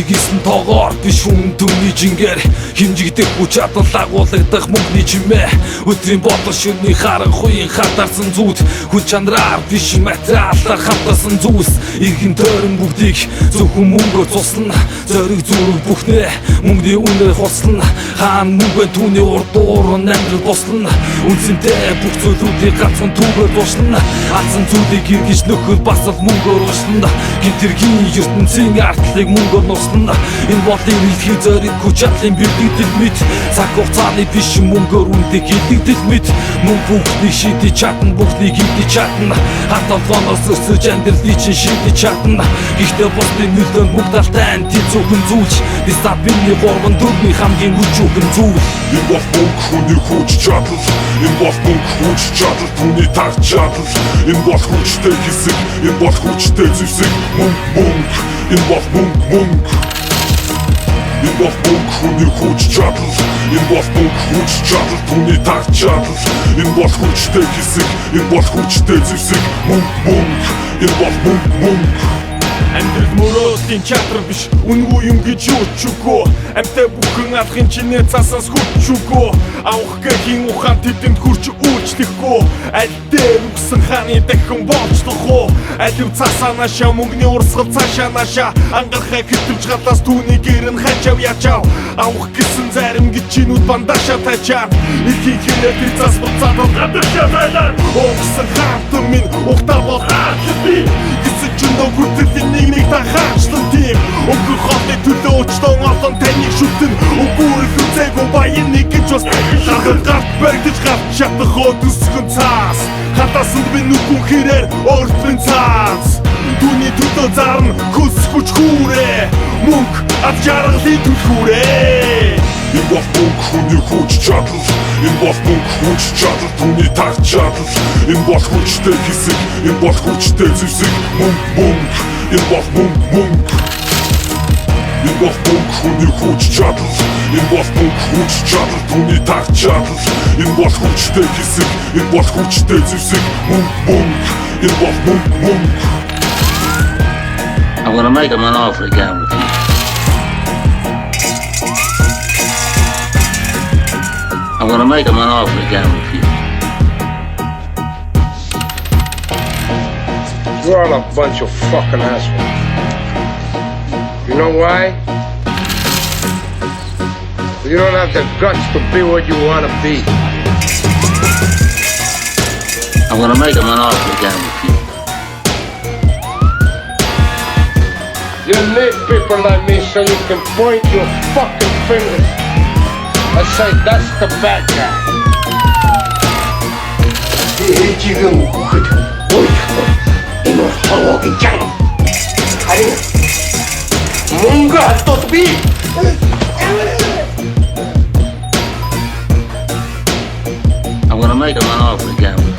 хийгсэн тоогоор биш хүн төмний жингээр хэмжигдэх хүч чадал агуулгадах мөнгөний чимээ өдрийн бодлого шөнөний харанхуйн хатарсан зүуд хүч чанараар биш материалаар хамтарсан зүйлс иргэн тойрон бүгдийг зөвхөн мөнгөөр цуслана зориг зүрх бүхнээ мөнгөний үнээр хуслана хаан мөнгө түүний урд уур амьдрал бослно үнцэнтэй бүх зүйлүүдийг ганцхан түүгээр душлана алсан зүйлийг эргэж нөхөд бас л мөнгөөр уушлана гинтэргийн ертөнцийн артлыг мөнгөөр нуслана энэ бодлын илтгэх зориг хүч чадлын бэлтгэл мэд цаг хугацааны биш мөнгөөр үнэтэй хийдэгдэл мэд мөнгө бүгдийг шийдэж чадна бүгдийг хийдэж чадна хат толгоноос өсөж амьдралыг чинь шийдэж чадна гэхдээ босны нөлөөнд бүх талтай тэд зөвхөн зүйлч дистапины горгон дөрвний хамгийн хүчүүхэн зүйл энэ бол мөнгө хүний хүч чадал энэ бол мөнгө хүч чадал түүний таг чадал энэ бол хүчтэй хэсэг энэ бол хүчтэй зэвсэг мөнгө энэ бол мөнгө энэ бол мөнгө хүний хүч чадал энэ бол мөнгө хүч чадал түүний таг чадал энэ бол хүчтэй хэсэг энэ бол хүчтэй зэвсэг мөнгө энэ бол мөнгө Амьдрал мөрөөдлийн чадвар биш үнгүй юм гэж юучгүй амьтаа бүхэн алхын чинээ цасаас хүчгүй авах гэхийн ухаан тэдэнд хүрч үйлчлэхгүй аль дээр үгсэн хааны дахин болцлох уу алив цасаанашаа мөнгөний урсгал цаашаа наашаа ангарахаа хэтвч галаас түүний гэрэн хачав ячав авах гэсэн зарим гिचинүүд бандашаа тачаа ихийг хэрэг тэр цас буцаад гадагшаа байлаа өгсөн хаалтан минь ухтаа болхаач би Чундо хүртэл нэг та хаачлан тийм Өнгөр хотны төлөө өчтөн олон таныг шүтэн Өгүүрэл үзээгүй баян нэг гэж бас Шахар гарт барьдаж гарт шатах өдөсгөн цаас Хатасанд би нүгүн хэрээр өөртмэн цаас Түүний төлөө зарна хөс хүч хүүрээ Мөнгө ад жаргалын төлхүүрээ Энэ бол мөнгө хүний хүч чадал энэ бол мөнгө хүч чадал түүний таг чадал энэ бол хүчтэй хэсэг энэ бол хүчтэй зэвсэг мөнгө энэ бол мөнгө энэ бол мөнгө хүний хүч чадал энэ бол мөнгө хүч чадал түүний таг чадал энэ бол хүчтэй хэсэг энэ бол хүчтэй зэвсэг мөнгө энэ бол мөнгө I'm gonna make him an offer again with you. I'm gonna make him an offer again with you. You're all a bunch of fucking assholes. You know why? You don't have the guts to be what you wanna be. I'm gonna make him an offer again with you. You need people like me so you can point your fucking fingers and say that's the bad guy. 지금 이놈 허벅이 짱 아니 뭔가 또 비. I'm gonna make him an offer again with you.